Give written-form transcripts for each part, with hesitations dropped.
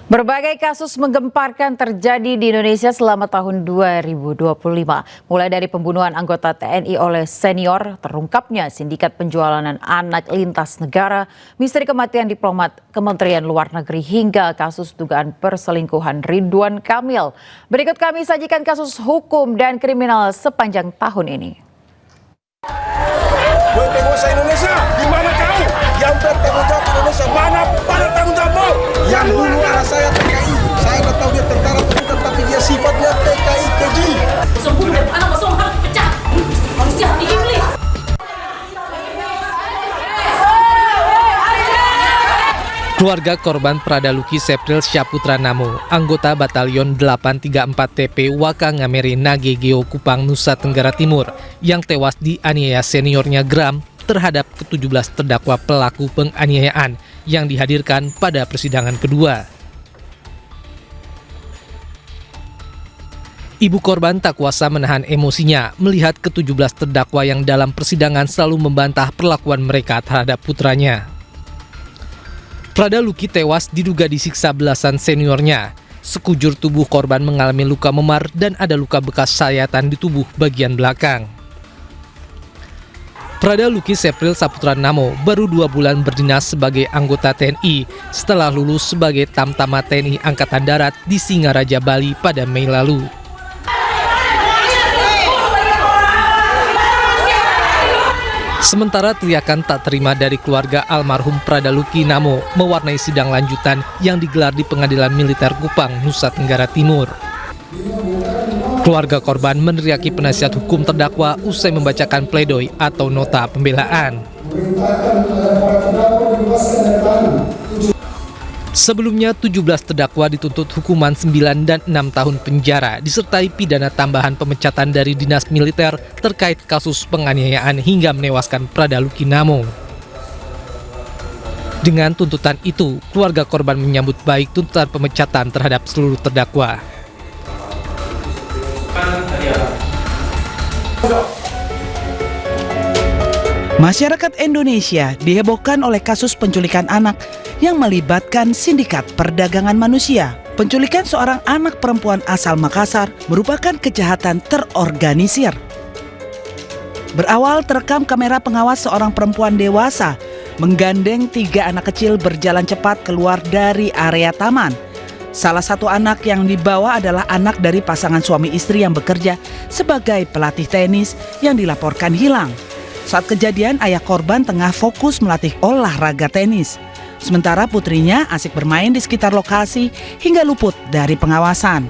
Berbagai kasus menggemparkan terjadi di Indonesia selama tahun 2025. Mulai dari pembunuhan anggota TNI oleh senior, terungkapnya sindikat penjualan anak lintas negara, misteri kematian diplomat Kementerian Luar Negeri hingga kasus dugaan perselingkuhan Ridwan Kamil. Berikut kami sajikan kasus hukum dan kriminal sepanjang tahun ini. Penguasa Indonesia, di mana kau? Yang bertanggung jawab Indonesia, mana tanggung jawabmu? Yang bunuh anak saya TKI, saya nggak tahu dia tentara bukan, tapi dia sifatnya TKI keji. Sempurna, anak masuk harus pecah. Manusia hati iblis. Keluarga korban Pradaluki Septril Syaputra Namo, anggota Batalion 834 TP Wakangamere Nagegeo Kupang, Nusa Tenggara Timur, yang tewas dianiaya seniornya Gram terhadap ke-17 terdakwa pelaku penganiayaan yang dihadirkan pada persidangan kedua. Ibu korban tak kuasa menahan emosinya melihat ke-17 terdakwa yang dalam persidangan selalu membantah perlakuan mereka terhadap putranya. Pradaluki tewas diduga disiksa belasan seniornya. Sekujur tubuh korban mengalami luka memar dan ada luka bekas sayatan di tubuh bagian belakang. Pradaluki Septril Syaputra Namo baru 2 bulan berdinas sebagai anggota TNI setelah lulus sebagai Tamtama TNI Angkatan Darat di Singaraja, Bali pada Mei lalu. Sementara teriakan tak terima dari keluarga almarhum Pradaluki Namo mewarnai sidang lanjutan yang digelar di Pengadilan Militer Kupang, Nusa Tenggara Timur. Keluarga korban meneriaki penasihat hukum terdakwa usai membacakan pledoi atau nota pembelaan. Sebelumnya 17 terdakwa dituntut hukuman 9 dan 6 tahun penjara disertai pidana tambahan pemecatan dari dinas militer terkait kasus penganiayaan hingga menewaskan Pradaluki Namo. Dengan tuntutan itu, keluarga korban menyambut baik tuntutan pemecatan terhadap seluruh terdakwa. Masyarakat Indonesia dihebohkan oleh kasus penculikan anak yang melibatkan sindikat perdagangan manusia. Penculikan seorang anak perempuan asal Makassar merupakan kejahatan terorganisir. Berawal terekam kamera pengawas seorang perempuan dewasa menggandeng 3 anak kecil berjalan cepat keluar dari area taman. Salah satu anak yang dibawa adalah anak dari pasangan suami istri yang bekerja sebagai pelatih tenis yang dilaporkan hilang. Saat kejadian, ayah korban tengah fokus melatih olahraga tenis. Sementara putrinya asik bermain di sekitar lokasi hingga luput dari pengawasan.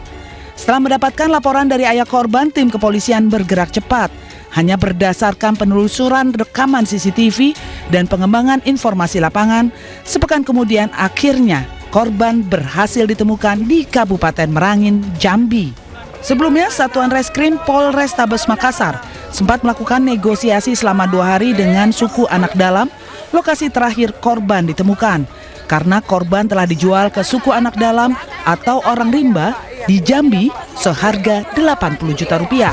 Setelah mendapatkan laporan dari ayah korban, tim kepolisian bergerak cepat. Hanya berdasarkan penelusuran rekaman CCTV dan pengembangan informasi lapangan, sepekan kemudian akhirnya korban berhasil ditemukan di Kabupaten Merangin, Jambi. Sebelumnya, Satuan Reskrim Polrestabes Makassar sempat melakukan negosiasi selama 2 hari dengan suku anak dalam. Lokasi terakhir korban ditemukan karena korban telah dijual ke suku anak dalam atau orang rimba di Jambi seharga 80 juta rupiah.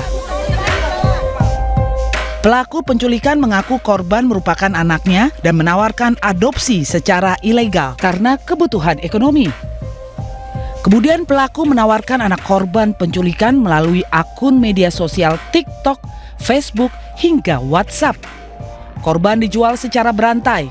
Pelaku penculikan mengaku korban merupakan anaknya dan menawarkan adopsi secara ilegal karena kebutuhan ekonomi. Kemudian pelaku menawarkan anak korban penculikan melalui akun media sosial TikTok, Facebook, hingga WhatsApp. Korban dijual secara berantai.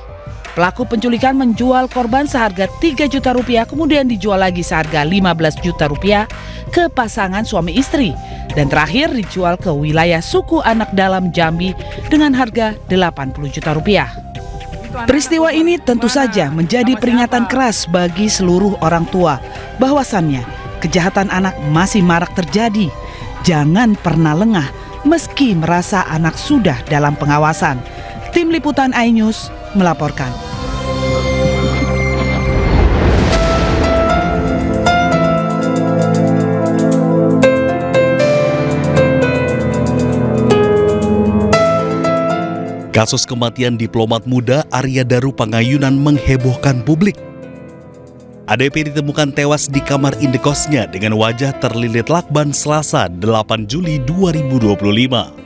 Pelaku penculikan menjual korban seharga 3 juta rupiah, kemudian dijual lagi seharga 15 juta rupiah ke pasangan suami istri. Dan terakhir dijual ke wilayah suku anak dalam Jambi dengan harga 80 juta rupiah. Peristiwa ini tentu saja menjadi peringatan keras bagi seluruh orang tua bahwasannya kejahatan anak masih marak terjadi. Jangan pernah lengah meski merasa anak sudah dalam pengawasan. Tim Liputan iNews melaporkan. Kasus kematian diplomat muda Arya Daru Pangayunan menghebohkan publik. ADP ditemukan tewas di kamar indekosnya dengan wajah terlilit lakban Selasa 8 Juli 2025.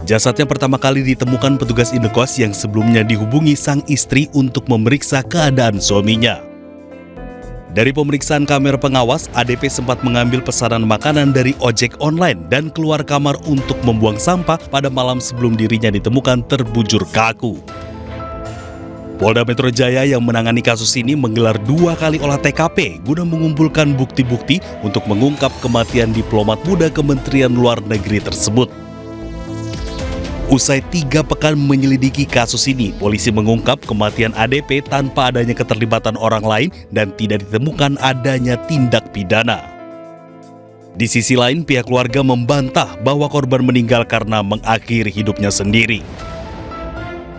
Jasadnya pertama kali ditemukan petugas indekos yang sebelumnya dihubungi sang istri untuk memeriksa keadaan suaminya. Dari pemeriksaan kamera pengawas, ADP sempat mengambil pesanan makanan dari ojek online dan keluar kamar untuk membuang sampah pada malam sebelum dirinya ditemukan terbujur kaku. Polda Metro Jaya yang menangani kasus ini menggelar 2 kali olah TKP guna mengumpulkan bukti-bukti untuk mengungkap kematian diplomat muda Kementerian Luar Negeri tersebut. Usai 3 pekan menyelidiki kasus ini, polisi mengungkap kematian ADP tanpa adanya keterlibatan orang lain dan tidak ditemukan adanya tindak pidana. Di sisi lain, pihak keluarga membantah bahwa korban meninggal karena mengakhiri hidupnya sendiri.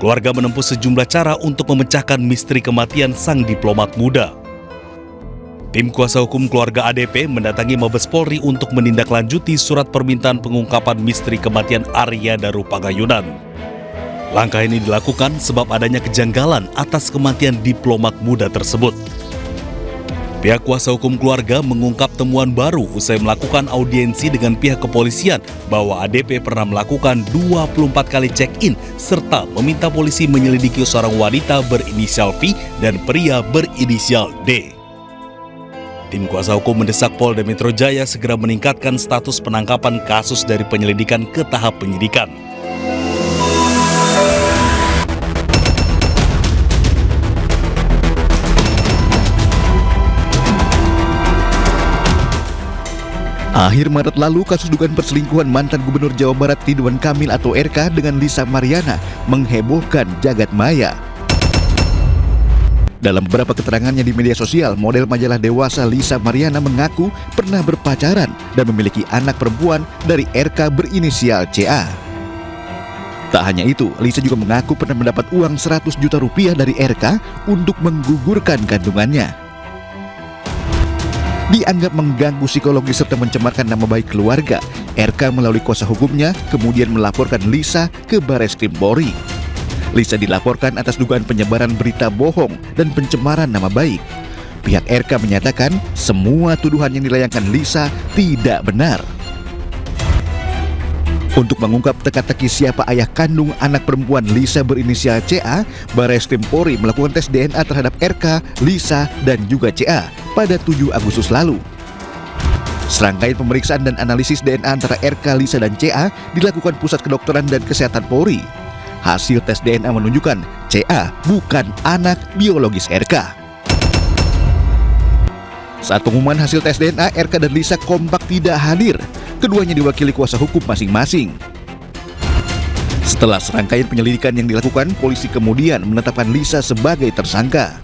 Keluarga menempuh sejumlah cara untuk memecahkan misteri kematian sang diplomat muda. Tim kuasa hukum keluarga ADP mendatangi Mabes Polri untuk menindaklanjuti surat permintaan pengungkapan misteri kematian Arya Daru Pangayunan. Langkah ini dilakukan sebab adanya kejanggalan atas kematian diplomat muda tersebut. Pihak kuasa hukum keluarga mengungkap temuan baru usai melakukan audiensi dengan pihak kepolisian bahwa ADP pernah melakukan 24 kali check-in serta meminta polisi menyelidiki seorang wanita berinisial V dan pria berinisial D. Tim kuasa hukum mendesak Polda Metro Jaya segera meningkatkan status penangkapan kasus dari penyelidikan ke tahap penyidikan. Akhir Maret lalu, kasus dugaan perselingkuhan mantan Gubernur Jawa Barat Ridwan Kamil atau RK dengan Lisa Mariana menghebohkan jagat maya. Dalam beberapa keterangannya di media sosial, model majalah dewasa Lisa Mariana mengaku pernah berpacaran dan memiliki anak perempuan dari RK berinisial CA. Tak hanya itu, Lisa juga mengaku pernah mendapat uang 100 juta rupiah dari RK untuk menggugurkan kandungannya. Dianggap mengganggu psikologis serta mencemarkan nama baik keluarga, RK melalui kuasa hukumnya kemudian melaporkan Lisa ke Bareskrim Polri. Lisa dilaporkan atas dugaan penyebaran berita bohong dan pencemaran nama baik. Pihak RK menyatakan semua tuduhan yang dilayangkan Lisa tidak benar. Untuk mengungkap teka-teki siapa ayah kandung anak perempuan Lisa berinisial CA, Bareskrim Polri melakukan tes DNA terhadap RK, Lisa, dan juga CA pada 7 Agustus lalu. Serangkaian pemeriksaan dan analisis DNA antara RK, Lisa, dan CA dilakukan Pusat Kedokteran dan Kesehatan Polri. Hasil tes DNA menunjukkan CA bukan anak biologis RK. Saat pengumuman hasil tes DNA, RK dan Lisa kompak tidak hadir. Keduanya diwakili kuasa hukum masing-masing. Setelah serangkaian penyelidikan yang dilakukan, polisi kemudian menetapkan Lisa sebagai tersangka.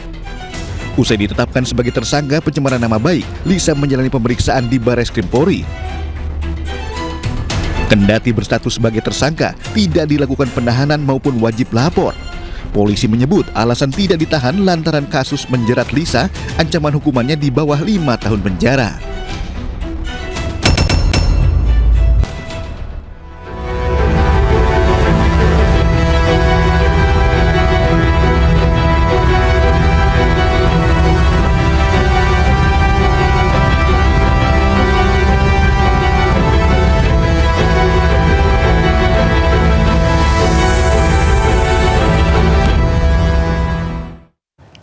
Usai ditetapkan sebagai tersangka pencemaran nama baik, Lisa menjalani pemeriksaan di Bareskrim Polri. Kendati berstatus sebagai tersangka, tidak dilakukan penahanan maupun wajib lapor. Polisi menyebut alasan tidak ditahan lantaran kasus menjerat Lisa, ancaman hukumannya di bawah 5 tahun penjara.